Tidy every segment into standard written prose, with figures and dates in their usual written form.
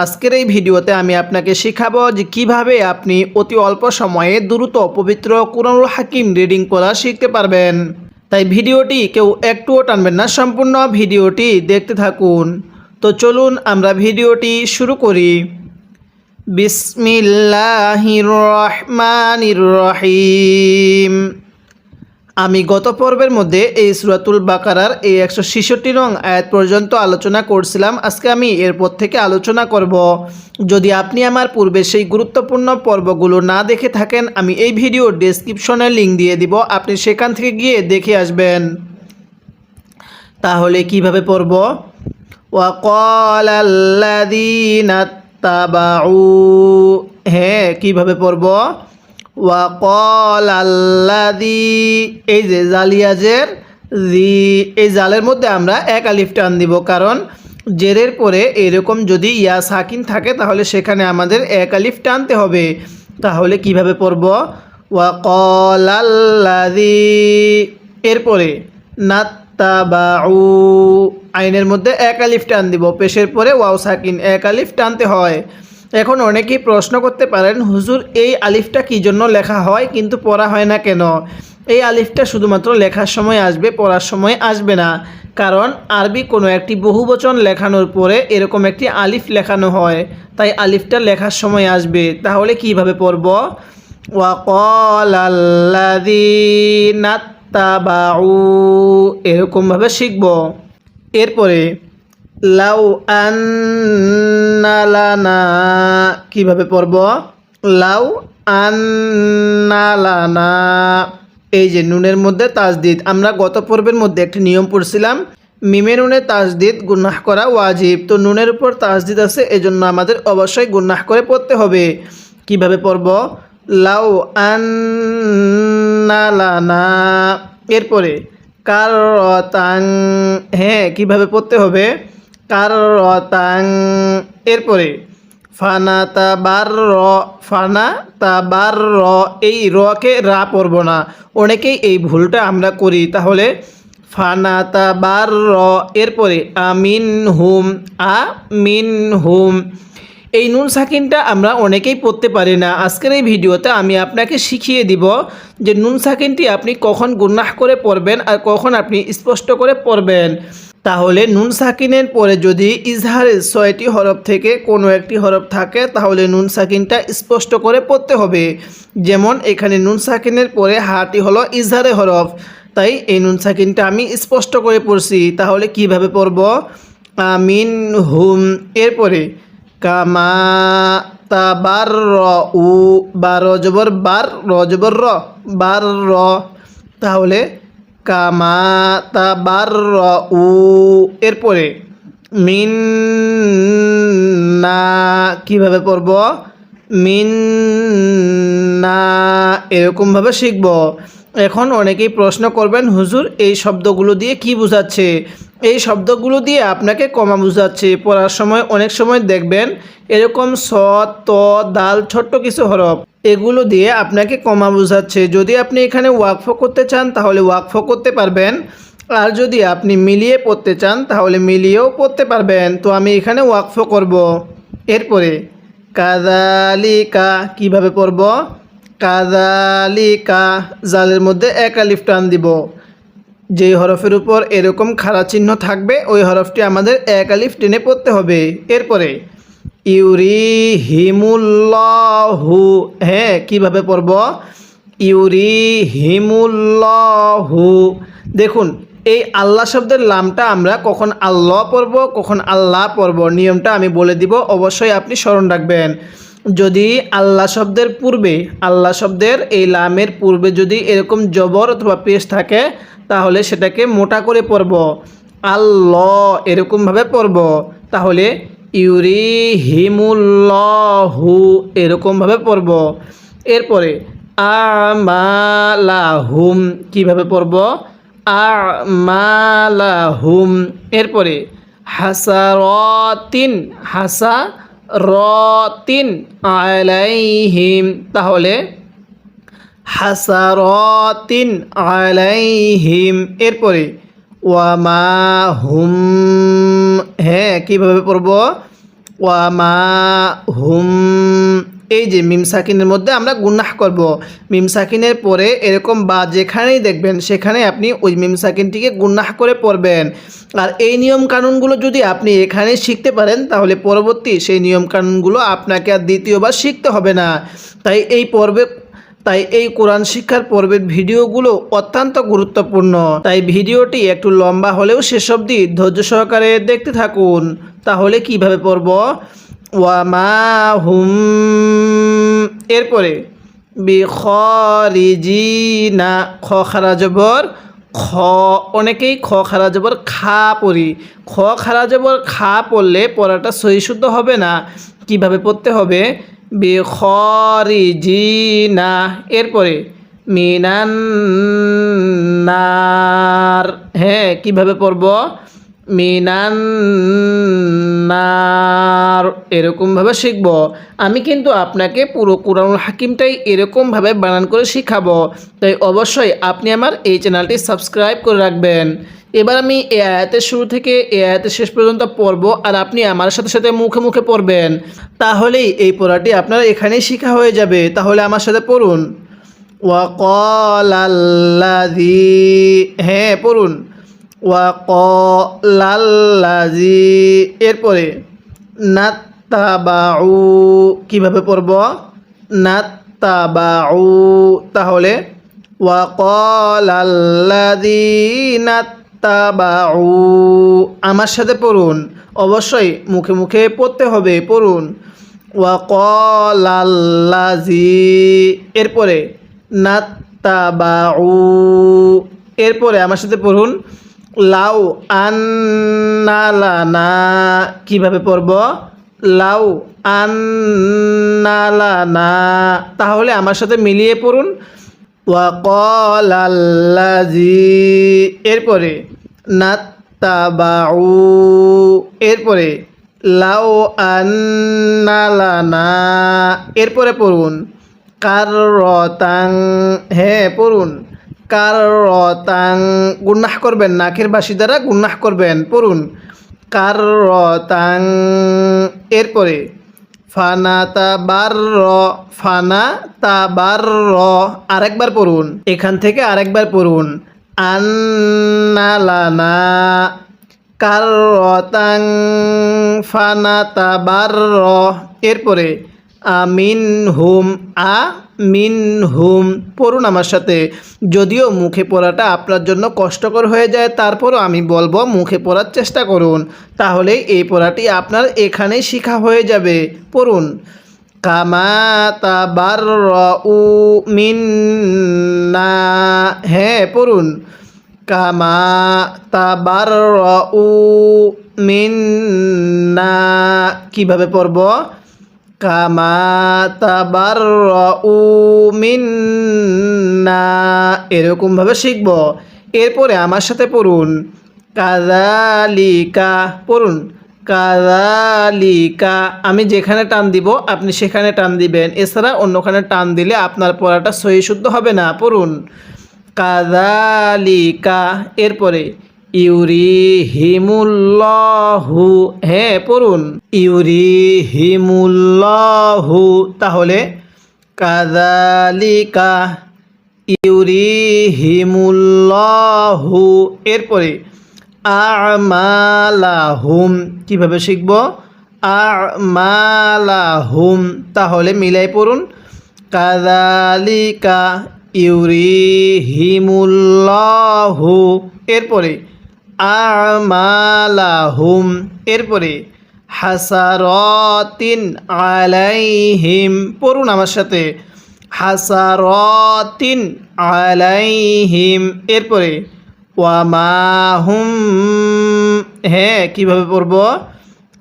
আজকের এই ভিডিওতে আমি আপনাকে শেখাবো যে কিভাবে আপনি অতি অল্প সময়ে দ্রুত পবিত্র কুরআনুল হাকিম রিডিং পড়া শিখতে পারবেন। তাই ভিডিওটি কেউ একটুও টানবেন না, সম্পূর্ণ ভিডিওটি দেখতে থাকুন। তো চলুন আমরা ভিডিওটি শুরু করি। বিসমিল্লাহির রহমানির রহিম। আমি গত পর্বের মধ্যে এই সূরাতুল বাকারার এই 166 নং আয়াত পর্যন্ত আলোচনা করছিলাম। আজকে আমি এরপর থেকে আলোচনা করব। যদি আপনি আমার পূর্বে সেই গুরুত্বপূর্ণ পর্বগুলো না দেখে থাকেন, আমি এই ভিডিওর ডেসক্রিপশনে লিংক দিয়ে দিব, আপনি সেখান থেকে গিয়ে দেখে আসবেন। তাহলে কিভাবে পড়ব? ওয়াকালাল্লাযীনা তাবাউ, হ্যাঁ কিভাবে পড়ব? ওয়াকালাল্লাযী, এই যে জালিয়াজের জি, এই জালের মধ্যে আমরা এক আলিফ টান দিব, কারণ জেরের পরে এরকম যদি ইয়া সাকিন থাকে তাহলে সেখানে আমাদের এক আলিফ টানতে হবে। তাহলে কিভাবে পড়ব? ওয়াকালাল্লাযী, এরপরে নাত্তাবাউ, আইনের মধ্যে এক আলিফ টান দিব, পেশের পরে ওয়াও সাকিন, এক আলিফ টানতে হয়। এখন অনেকেই প্রশ্ন করতে পারেন, হুজুর এই আলিফটা কী জন্য লেখা হয় কিন্তু পড়া হয় না কেন? এই আলিফটা শুধুমাত্র লেখার সময় আসবে, পড়ার সময় আসবে না। কারণ আরবি কোনো একটি বহুবচন লেখানোর পরে এরকম একটি আলিফ লেখানো হয়, তাই আলিফটা লেখার সময় আসবে। তাহলে কিভাবে পড়ব? ওয়াকালাল্লাযীনা তাবাউ, এরকমভাবে শিখব। এরপরে লাউ আন্না লানা, কিভাবে পড়ব? লাউ আন্না লানা, এই যে নুনের মধ্যে তাজদিদ। আমরা গত পর্বের মধ্যে একটি নিয়ম পড়ছিলাম, মিমে নুনে তাজদিদ গুনাহ করা ওয়াজিব। তো নুনের উপর তাজদিদ আছে, এজন্য আমাদের অবশ্যই গুনাহ করে পড়তে হবে। কিভাবে পড়ব? লাউ আন্না লানা, এরপরে কারতাং, হ্যাঁ কিভাবে পড়তে হবে? কারতাং, এরপরে ফানা তাবার র, ফানা তাবার র, এই রকে রা পড়ব না, অনেকেই এই ভুলটা আমরা করি। তাহলে ফানা তাবার র, এরপরে আমিন হুম, আমিন হুম, এই নুন সাকিনটা আমরা অনেকেই পড়তে পারি না। আজকের এই ভিডিওতে আমি আপনাকে শিখিয়ে দিব যে নুন সাকিনটি আপনি কখন গুনাহ করে পড়বেন আর কখন আপনি স্পষ্ট করে পড়বেন। তাহলে নুন সাকিনের পরে যদি ইজহারের 6টি হরফ থেকে কোনো একটি হরফ থাকে তাহলে নুন সাকিনটা স্পষ্ট করে পড়তে হবে। যেমন এখানে নুন সাকিনের পরে হাটি হলো ইজহারে হরফ, তাই এই নুন সাকিনটা আমি স্পষ্ট করে পড়ছি। তাহলে কিভাবে পড়ব? আমিন হুম, এরপরে কামা তাবার উ, বার জবর বার, র জবর র, বার র, তাহলে কামা তাবার উ, এরপরে মিন না, কিভাবে পড়ব? মিন না, এরকমভাবে শিখব। এখন অনেকেই প্রশ্ন করবেন, হুজুর এই শব্দগুলো দিয়ে কি বোঝাচ্ছে? এই শব্দগুলো দিয়ে আপনাকে কমা বোঝাচ্ছে। পড়ার সময় অনেক সময় দেখবেন এরকম স, ত, দাল, ছোট্ট কিছু হরফ, এগুলো দিয়ে আপনাকে কমা বোঝাচ্ছে। যদি আপনি এখানে ওয়াকফ করতে চান তাহলে ওয়াকফ করতে পারবেন, আর যদি আপনি মিলিয়ে পড়তে চান তাহলে মিলিয়েও পড়তে পারবেন। তো আমি এখানে ওয়াকফ করব। এরপরে কাযালিকা, কিভাবে পড়ব? কাযালিকা, জালের মধ্যে এক আলিফ টান দিব, যেই হরফের উপর এরকম খাড়া চিহ্ন থাকবে ওই হরফটি আমাদের এক আলিফ টেনে পড়তে হবে। এরপরে ইউরিহিমুল্লাহু, হ্যাঁ কিভাবে পড়ব? ইউরিহিমুল্লাহু, দেখুন এই আল্লাহ শব্দের লামটা আমরা কখন আল্লাহ পড়ব কখন আল্লাহ পড়ব, নিয়মটা আমি বলে দিব, অবশ্যই আপনি স্মরণ রাখবেন। যদি আল্লাহ শব্দের পূর্বে, আল্লাহ শব্দের এই লামের পূর্বে যদি এরকম জবর অথবা পেশ থাকে তাহলে সেটাকে মোটা করে পড়ব, আল্লাহ এরকমভাবে পড়ব। তাহলে ইউরিহিমুল্লাহু এরকমভাবে পড়ব। এরপরে আমালাহুম, কিভাবে পড়ব? আমালাহুম, এরপরে হাসারাতিন, হাসারাতিন আলাইহিম, তাহলে হাসারাতিন আলাইহিম, এরপরে ওয়ামা হুম, হ্যাঁ কিভাবে পড়ব? ওয়া মা হুম, এই যে মিম সাকিনের মধ্যে আমরা গুন্নাহ করব। মিম সাকিনের পরে এরকম বা যেখানেই দেখবেন সেখানে আপনি ওই মিম সাকিনটিকে গুন্নাহ করে পড়বেন। আর এই নিয়ম কানুনগুলো যদি আপনি এখানে শিখতে পারেন তাহলে পরবর্তী সেই নিয়ম কানুনগুলো আপনাকে আর দ্বিতীয়বার শিখতে হবে না। তাই এই কোরআন শিক্ষার পর্বের ভিডিওগুলো অত্যন্ত গুরুত্বপূর্ণ। তাই ভিডিওটি একটু লম্বা হলেও শেষ অবধি ধৈর্য সহকারে দেখতে থাকুন। তাহলে কিভাবে পড়ব? ওয়ামা হুম, এরপরে বিখরিজিনা, খ খারা জবর খ, অনেকেই খ খারা জবর খা পড়ি। খ খারা জবর খা পড়লে পড়াটা সহি শুদ্ধ হবে না। কিভাবে পড়তে হবে? বিখরিজিনা, এরপরে মিনান্নার, হ্যাঁ কিভাবে পড়ব? মিনান্নার, এরকমভাবে শিখব। আমি কিন্তু আপনাকে পুরো কুরআনুল হাকিমটাই এরকমভাবে বানান করে শিখাবো। তাই অবশ্যই আপনি আমার এই চ্যানেলটি সাবস্ক্রাইব করে রাখবেন। এবার আমি এই আয়াতের শুরু থেকে এই আয়াতের শেষ পর্যন্ত পড়ব, আর আপনি আমার সাথে সাথে মুখে মুখে পড়বেন। তাহলেই এই পড়াটি আপনার এখানেই শেখা হয়ে যাবে। তাহলে আমার সাথে পড়ুন। ওয়াকালাল্লাযী, হ্যাঁ পড়ুন। ওয়াকালাল্লাযী, এরপরে নাত্তাবাউ, কিভাবে পড়ব? নাত্তাবাউ, তাহলে ওয়াকালাল্লাযী নাত্তাবাউ, আমার সাথে পড়ুন। অবশ্যই মুখে মুখে পড়তে হবে, পড়ুন। ওয়াকালাল্লাযী, এরপরে নাত্তাবাউ, এরপরে আমার সাথে পড়ুন। লাউ আন্না লানা, কিভাবে পড়ব? লাউ আন্না লানা, তাহলে আমার সাথে মিলিয়ে পড়ুন। ওয়াকালাল্লাযী, এরপরে নাত্তাবাউ, এরপরে লাউ আন্না লানা, এরপরে পড়ুন কাররাতাং, হ্যাঁ পড়ুন কাররাতাং, গুন্নাহ করবেন, নাকের বাসি দ্বারা গুন্নাহ করবেন, পড়ুন কাররাতাং, এরপরে ফানাতাবারর, ফানাতাবারর, আরেকবার পড়ুন, এখান থেকে আরেকবার পড়ুন। আন্না লানা কাররাতাং ফানাতাবারর, এরপরে আমিনহুম, আমিনহুম, পড়ুন আমার সাথে। যদিও মুখে পড়াটা আপনার জন্য কষ্টকর হয়ে যায়, তারপরও আমি বলবো মুখে পড়ার চেষ্টা করুন। তাহলে এই পড়াটি আপনার এখানেই শেখা হয়ে যাবে। পড়ুন কামা তাবাররাউ মিন্না, হ্যাঁ পড়ুন কামা তাবাররাউ মিন্না, কিভাবে পড়ব? কামা তাবাররাউ মিন্না, এরকমভাবে শিখব। এরপরে আমার সাথে পড়ুন কাযালিকা, পড়ুন কাযালিকা, আমি যেখানে টান দিব আপনি সেখানে টান দিবেন, এছাড়া অন্যখানে টান দিলে আপনার পড়াটা সহি শুদ্ধ হবে না। পড়ুন কাযালিকা, এরপরে ইউরিহিমুল্লাহু, হ্যাঁ পড়ুন ইউরিহিমুল্লাহু, তাহলে কাযালিকা ইউরিহিমুল্লাহু, এরপরে আমালাহুম, কিভাবে শিখব? আমালাহুম, তাহলে মিলাই পড়ুন কাযালিকা ইউরিহিমুল্লাহু, এরপরে আমালাহুম, এরপরে হাসারাতিন আলাইহিম, পড়ুন আমার সাথে হাসারাতিন আলাইহিম, এরপরে ওয়ামাহুম, হ্যাঁ কিভাবে পড়ব?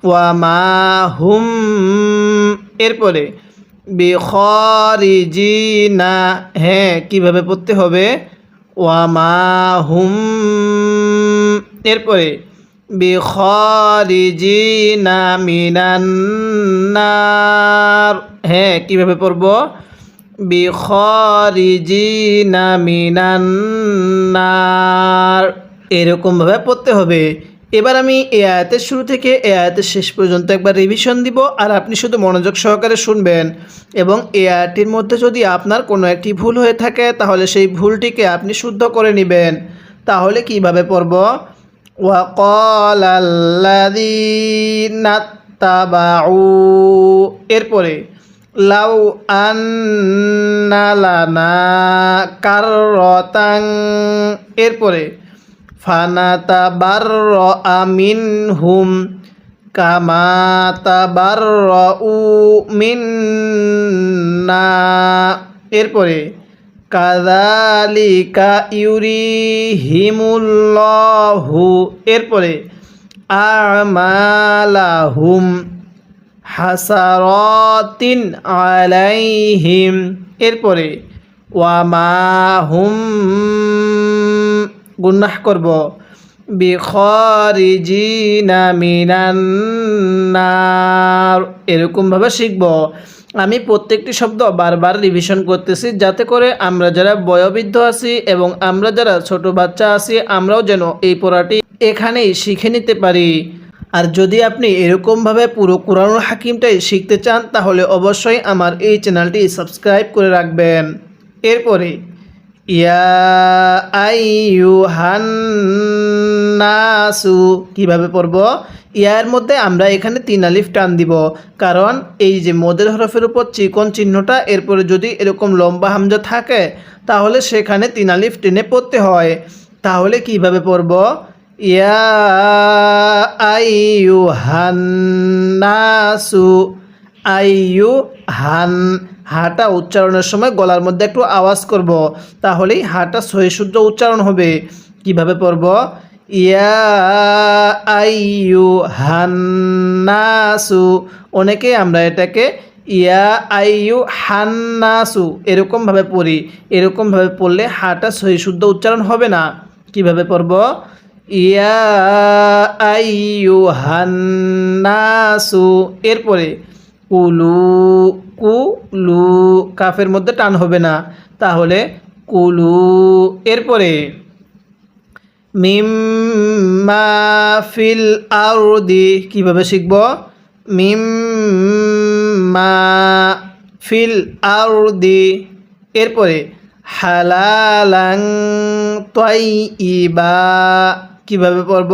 ওয়ামাহুম, এরপরে বিখরিজিনা, হ্যাঁ কিভাবে পড়তে হবে? ওয়ামাহুম, এরপরে বিখরিজিনা মিনান্নার, হ্যাঁ কিভাবে পড়ব? বিখরিজিনা মিনান্নার, এরকমভাবে পড়তে হবে। এবার আমি এই আয়াতের শুরু থেকে এই আয়াতের শেষ পর্যন্ত একবার রিভিশন দিব, আর আপনি শুধু মনোযোগ সহকারে শুনবেন। এবং এই আয়াতটির মধ্যে যদি আপনার কোনো একটি ভুল হয়ে থাকে তাহলে সেই ভুলটিকে আপনি শুদ্ধ করে নেবেন। তাহলে কিভাবে পড়ব? ওয়াকালাল্লাযীনা তাবাউ, এরপরে লাউ আন্না লানা কাররাতান, এরপরে ফানাতাবাররাআ মিনহুম কামা তাবাররাউ মিন্না, এরপরে কাযালিকা ইউরিহিমুল্লাহু, এরপরে আমালাহুম হাসারাতিন আলাইহিম, এরপরে ওয়ামা হুম গুনাহ করব বিখারিজিনা মিনান নার, এরকমভাবে শিখব। আমি প্রত্যেকটি শব্দ বারবার রিভিশন করতেছি যাতে করে আমরা যারা বয়োবৃদ্ধ আছি এবং আমরা যারা ছোট বাচ্চা আছি আমরাও যেন এই পড়াটি এখানেই শিখে নিতে পারি। আর যদি আপনি এরকমভাবে পুরো কুরআনুল হাকিমটাই শিখতে চান তাহলে অবশ্যই আমার এই চ্যানেলটি সাবস্ক্রাইব করে রাখবেন। এরপরে ইয়া আইয়ুহান নাসু কিভাবে পড়ব? ইয়ার মধ্যে আমরা এখানে 3 আলিফ টান দিব, কারণ এই যে মদের হরফের উপর চিকন চিহ্নটা এরপরে যদি এরকম লম্বা হামজা থাকে তাহলে সেখানে 3 আলিফ টেনে পড়তে হয়। তাহলে কিভাবে পড়ব? ইয়া আইয়ুহান নাসু, আইয়ুহান, হাটা উচ্চারণের সময় গলার মধ্যে একটু আওয়াজ করব, তাহলেই হাটা সহি শুদ্ধ উচ্চারণ হবে। কিভাবে পড়ব? ইয়া আইয়ুহান নাসু, অনেকে আমরা এটাকে ইয়া আইয়ুহান নাসু এরকমভাবে পড়ি। এরকমভাবে পড়লে হাটা সহি শুদ্ধ উচ্চারণ হবে না। কিভাবে পড়ব? ইয়া আইয়ুহান নাসু, এরপরে কুলু, কুলু, কাফের মধ্যে টান হবে না, তাহলে কুলু, এরপরে মিম্মা ফিল আরদি কিভাবে শিখব? মিম্মা ফিল আরদি, এরপরে হালালাং তাইয়্যিবা কিভাবে পড়ব?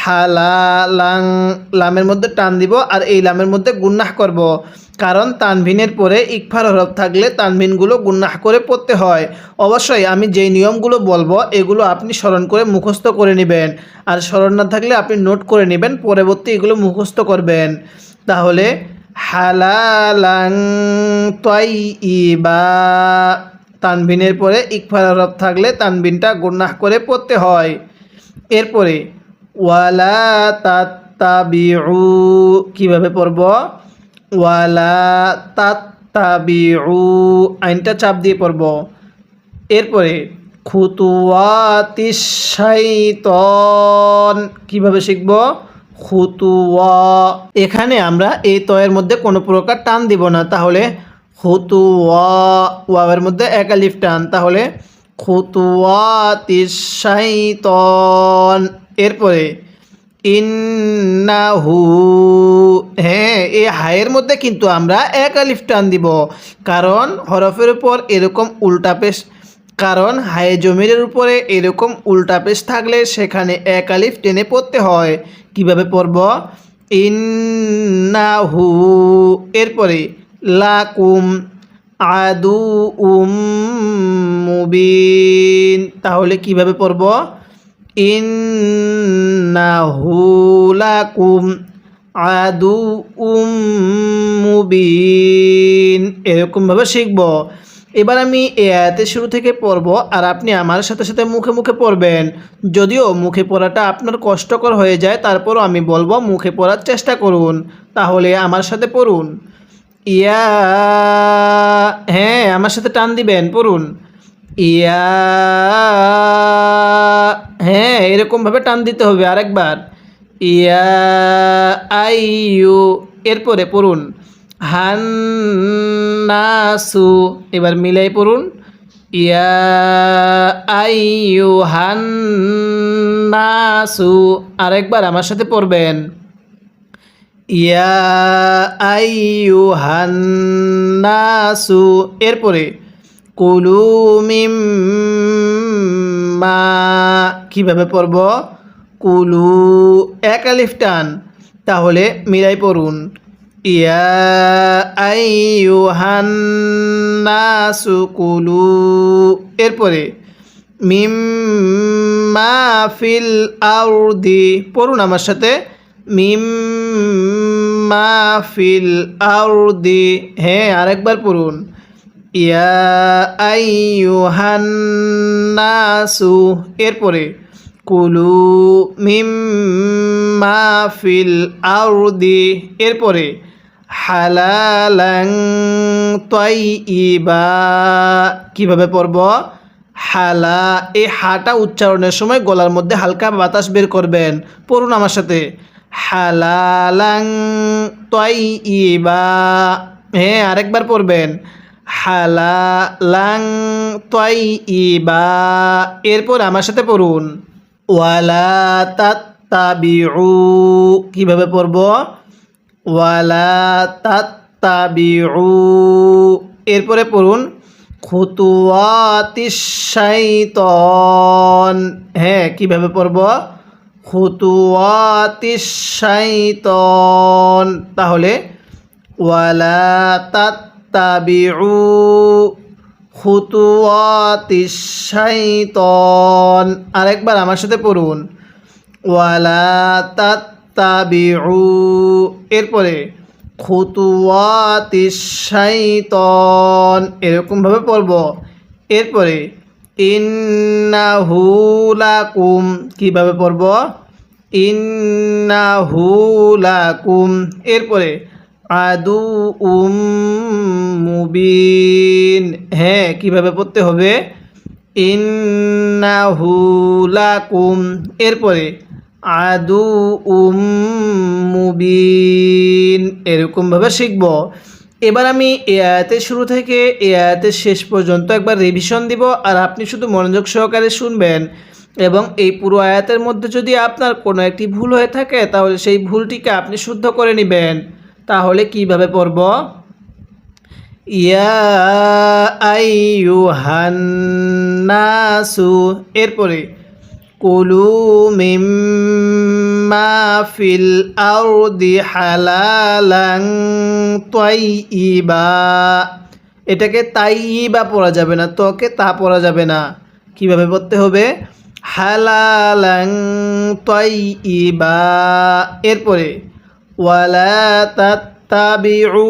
হালালাং, লামের মধ্যে টান দিব আর এই লামের মধ্যে গুন্নাহ করব, কারণ তানভিনের পরে ইকফার হরফ থাকলে তানভিনগুলো গুন্নাহ করে পড়তে হয়। অবশ্যই আমি যেই নিয়মগুলো বলবো এগুলো আপনি স্মরণ করে মুখস্থ করে নেবেন, আর স্মরণ না থাকলে আপনি নোট করে নেবেন, পরবর্তী এগুলো মুখস্থ করবেন। তাহলে হালালাং তাইয়্যিবা, তানভিনের পরে ইকফার হরফ থাকলে তানভিনটা গুন্নাহ করে পড়তে হয়। এরপরে ওয়ালা তাত্তাবিউ কিভাবে পড়ব? ওয়ালা তাত্তাবিউ, আইনটা চাপ দিয়ে পড়ব। এরপরে খুতুওয়াতিশ শাইতান কিভাবে শিখব? খুতুওয়া, এখানে আমরা এই তয়ের মধ্যে কোনো প্রকার টান দিব না, তাহলে খুতুওয়া, ওয়াওয়ের মধ্যে 1 আলিফ টান, তাহলে খুতুওয়াতিশ শাইতান, এরপরে ইন্নাহু, হ্যাঁ এই হায়ের মধ্যে কিন্তু আমরা 1 আলিফ টান দিব, কারণ হরফের উপর এরকম উল্টা পেশ, কারণ হায়ে জমিরের উপরে এরকম উল্টা পেশ থাকলে সেখানে 1 আলিফ টেনে পড়তে হয়। কিভাবে পড়ব? ইন্নাহু, এরপরে লাকুম আদুউম মুবিন, তাহলে কিভাবে পড়ব? ইন্নাহু লাকুম আদুউম মুবিন, এরকমভাবে শিখব। এবার আমি এই আয়াতের শুরু থেকে পড়ব আর আপনি আমার সাথে সাথে মুখে মুখে পড়বেন। যদিও মুখে পড়াটা আপনার কষ্টকর হয়ে যায় তারপরও আমি বলবো মুখে পড়ার চেষ্টা করুন। তাহলে আমার সাথে পড়ুন। ইয়া, হ্যাঁ আমার সাথে টান দিবেন, পড়ুন। ইয়া, হ্যাঁ এরকমভাবে টান দিতে হবে, আরেকবার। ইয়া আইয়ু, এরপরে পড়ুন হান্নাসু, এবার মিলাই পড়ুন। ইয়া আইয়ুহান নাসু, আরেকবার আমার সাথে পড়বেন। ইয়া আইয়ুহান নাসু, এরপরে কুলু মিম্মা, কিভাবে পড়ব? কুলু, এক আলিফ টান, তাহলে মিলাই পড়ুন। ইয়া আইয়ুহান নাসু কুলু, এরপরে মিম্মা ফিল আরদি, পড়ুন আমার সাথে। মিম্মা ফিল আরদি, হ্যাঁ আরেকবার পড়ুন। ইয়া আইয়ুহান নাসু, এরপরে কুলু মিম্মা ফিল আরদি, এরপরে হালালান তাইয়িবা, কিভাবে পড়ব? হালা, এই হাটা উচ্চারণের সময় গলার মধ্যে হালকা বাতাস বের করবেন। পড়ুন আমার সাথে। হালালান তাইয়িবা, হ্যাঁ আরেকবার পড়বেন। হালালান তাইয়িবা, এরপর আমার সাথে পড়ুন। ওয়ালা তাত্তাবিউ, কিভাবে পড়ব? ওয়ালা তাত্তাবিউ, এরপরে পড়ুন খুতুওয়াতিশ শাইতান, হ্যাঁ কিভাবে পড়ব? খুতুওয়াতিশ শাইতান, তাহলে ওয়ালা তাত্তাবিউ খুতুওয়াতিশ শাইতান, আরেকবার আমার সাথে পড়ুন। ওয়ালা তাত্তাবিউ, এরপরে খুতুওয়াতিশ শাইতান, এরকমভাবে পড়ব। এরপরে ইন্নাহু লাকুম, কিভাবে পড়ব? ইন্নাহু লাকুম, এরপরে আদুউম মুবিন, হ্যাঁ কিভাবে পড়তে হবে? ইন্নাহু লাকুম, এরপরে আদুউম মুবিন, এরকমভাবে শিখব। এবার আমি এই আয়াতের শুরু থেকে এই আয়াতের শেষ পর্যন্ত একবার রিভিশন দিব, আর আপনি শুধু মনোযোগ সহকারে শুনবেন, এবং এই পুরো আয়াতের মধ্যে যদি আপনার কোনো একটি ভুল হয়ে থাকে তাহলে সেই ভুলটিকে আপনি শুদ্ধ করে নেবেন। তাহলে কিভাবে পড়ব? ইয়া আইয়ুহান নাসু, এরপরে কুলু মিম্মা ফিল আরদি হালালান তাইয়িবা, এটাকে তাইয়িবা পড়া যাবে না, তোকে তা পড়া যাবে না। কিভাবে পড়তে হবে? হালালান তাইয়িবা, এরপরে ওয়ালা তাত্তাবিউ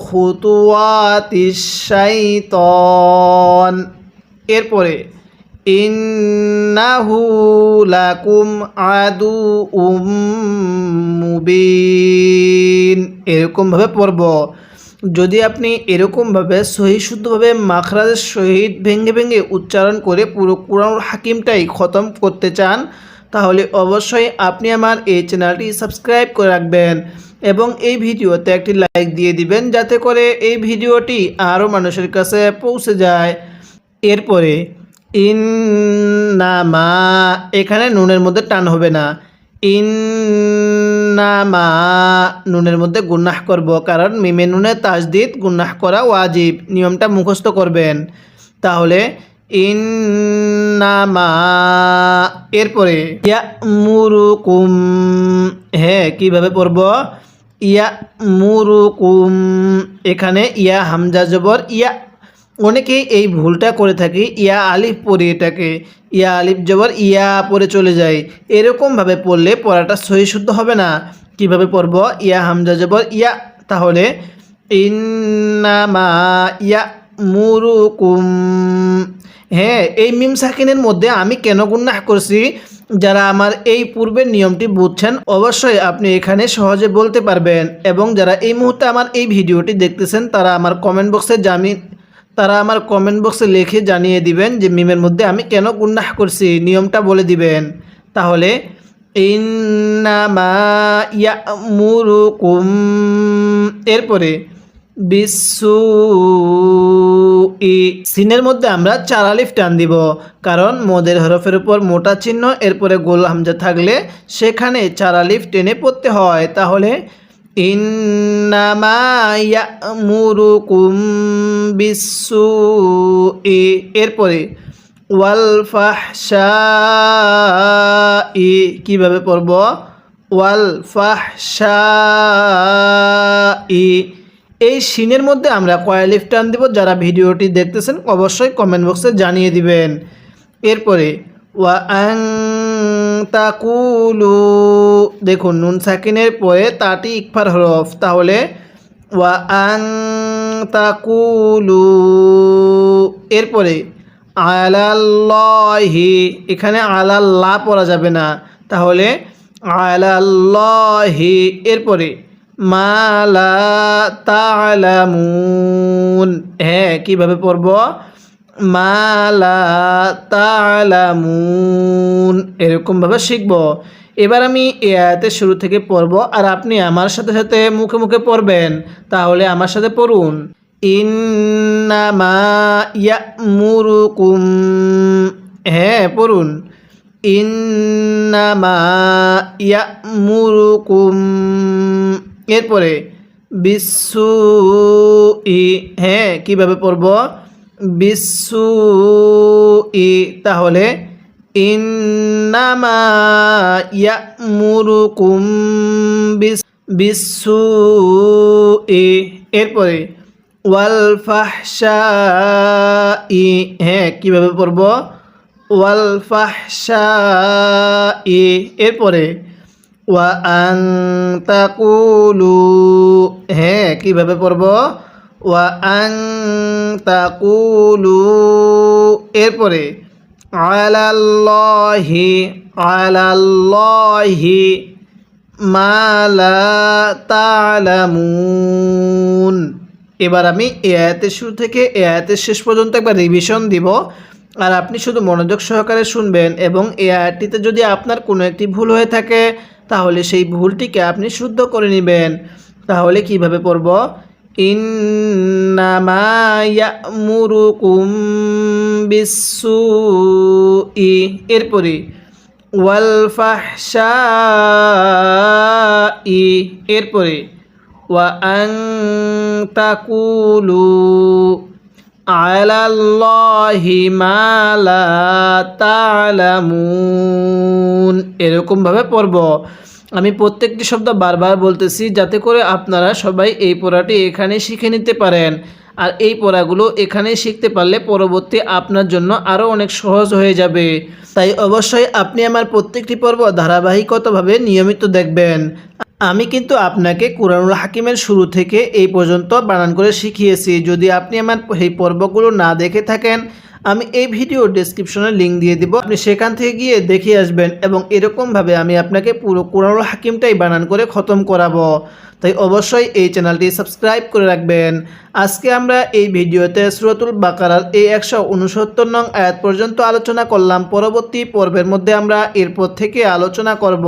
খুতুওয়াতিশ শাইতান, এরপরে ইন্নাহু লাকুম আদুউম মুবিন, এরকমভাবে পড়ব। যদি আপনি এরকমভাবে সহি শুদ্ধভাবে মাখরাজের সহিত ভেঙে ভেঙে উচ্চারণ করে পুরো কুরআনুল হাকিমটাই খতম করতে চান তাহলে অবশ্যই আপনি আমার এই চ্যানেলটি সাবস্ক্রাইব করে রাখবেন এবং এই ভিডিওতে একটি লাইক দিয়ে দিবেন যাতে করে এই ভিডিওটি আরও মানুষের কাছে পৌঁছে যায়। এরপরে ইন্নামা, এখানে নুনের মধ্যে টান হবে না। ইন্নামা, নুনের মধ্যে গুন্নাহ করব, কারণ মিমে নুনে তাজদিদ গুন্নাহ করা ওয়াজিব, নিয়মটা মুখস্থ করবেন। তাহলে ইন্নামা, এরপরে ইয়ামুরুকুম, হ্যাঁ কিভাবে পড়ব? ইয়ামুরুকুম, এখানে ইয়া হামজা জবর ইয়া, অনেকেই এই ভুলটা করে থাকি, ইয়া আলিফ পড়ে এটাকে ইয়া আলিফ জবর ইয়া পড়ে চলে যায়। এরকমভাবে পড়লে পড়াটা সহি শুদ্ধ হবে না। কিভাবে পড়ব? ইয়া হামজা জবর ইয়া, তাহলে ইন্নামা ইয়ামুরুকুম। হ্যাঁ, এই মিম সাকিনের মধ্যে আমি কেন গুনাহ করছি, যারা আমার এই পূর্বের নিয়মটি বুঝছেন অবশ্যই আপনি এখানে সহজে বলতে পারবেন, এবং যারা এই মুহূর্তে আমার এই ভিডিওটি দেখতেছেন তারা আমার কমেন্ট বক্সে লিখে জানিয়ে দিবেন যে মিমের মধ্যে আমি কেন গুনাহ করছি, নিয়মটা বলে দিবেন। তাহলে ইন্নামা ইয়ামুরুকুম, এরপরে বিসু, ই সিনের মধ্যে আমরা 4 আলিফ টান দিব, কারণ মদের হরফের উপর মোটা চিহ্ন এরপরে গোল হামজা থাকলে সেখানে 4 আলিফ টেনে পড়তে হয়। তাহলে ইন্নামা ইয়ামুরুকুম বিসসুই, এরপরে ওয়াল ফাহশাই, কিভাবে পড়ব? ওয়াল ফাহশাই। এই শিনের মধ্যে আমরা কয় আলিফ টান দিব? যারা ভিডিওটি দেখতেছেন অবশ্যই কমেন্ট বক্সে জানিয়ে দিবেন। এরপরে ওয়া আং তাকুলু, দেখুন নুন সাকিনের পরে তাটি ইকফার হরফ, তাহলে ওয়া আং তাকুলু। এরপরে আলাল্লাহি, এখানে আলাল্লাহ পড়া যাবে না, তাহলে আলাল্লাহি। এরপরে মা লা তা'লামুন, হ্যাঁ কিভাবে পড়ব? মা লা তা'লামুন, এরকমভাবে শিখব। এবার আমি এই আয়াতের শুরু থেকে পড়ব আর আপনি আমার সাথে সাথে মুখে মুখে পড়বেন। তাহলে আমার সাথে পড়ুন, ইন্নামা ইয়ামুরুকুম, হ্যাঁ পড়ুন, ইন্নামা ইয়ামুরুকুম। এরপরে বিসসুই, হ্যাঁ কিভাবে পড়ব? বিসসুই, তাহলে ইন্নামা ইয়ামুরুকুম বিসসুই। এরপরে ওয়াল ফাহশাই, হ্যাঁ কিভাবে পড়ব? ওয়াল ফাহশাই। এরপরে ওয়া আন তাকুলু, হ্যাঁ কিভাবে পড়ব? ওয়া আন তাকুলু। এরপরে আলাল্লাহি, আলাল্লাহি মা লা তা'লামুন। এবার আমি এই আয়াতের শুরু থেকে এই আয়াতের শেষ পর্যন্ত একবার রিভিশন দিব আর আপনি শুধু মনোযোগ সহকারে শুনবেন, এবং এই আয়াতটিতে যদি আপনার কোনো একটি ভুল হয়ে থাকে তাহলে সেই ভুলটিকে আপনি শুদ্ধ করে নেবেন। তাহলে কিভাবে পড়ব? ইন্নামা ইয়ামুরুকুম বিসসুই, এরপরে ওয়াল ফাহশাই, এরপরে ওয়া আন তাকুলু আলাল্লাহি মা লা তা'লামুন, এরকমভাবে পড়ব। আমি প্রত্যেকটি শব্দ বারবার বলতেছি যাতে করে আপনারা সবাই এই পড়াটি এখানে শিখে নিতে পারেন, আর এই পড়াগুলো এখানে শিখতে পারলে পরবর্তী আপনার জন্য আরও অনেক সহজ হয়ে যাবে। তাই অবশ্যই আপনি আমার প্রত্যেকটি পর্ব ধারাবাহিকতাভাবে নিয়মিত দেখবেন। আমি কিন্তু আপনাকে কুরআনুল হাকিমের শুরু থেকে এই পর্যন্ত বানান করে শিখিয়েছি। যদি আপনি আমার এই পর্বগুলো না দেখে থাকেন, আমি এই ভিডিও ডেসক্রিপশনে লিঙ্ক দিয়ে দিব, আপনি সেখান থেকে গিয়ে দেখে আসবেন, এবং এরকমভাবে আমি আপনাকে পুরো কুরআনুল হাকিমটাই বানান করে খতম করাবো। তাই অবশ্যই এই চ্যানেলটি সাবস্ক্রাইব করে রাখবেন। আজকে আমরা এই ভিডিওতে সূরাতুল বাকারার এই 169 নং আয়াত পর্যন্ত আলোচনা করলাম। পরবর্তী পর্বের মধ্যে আমরা এরপর থেকে আলোচনা করব।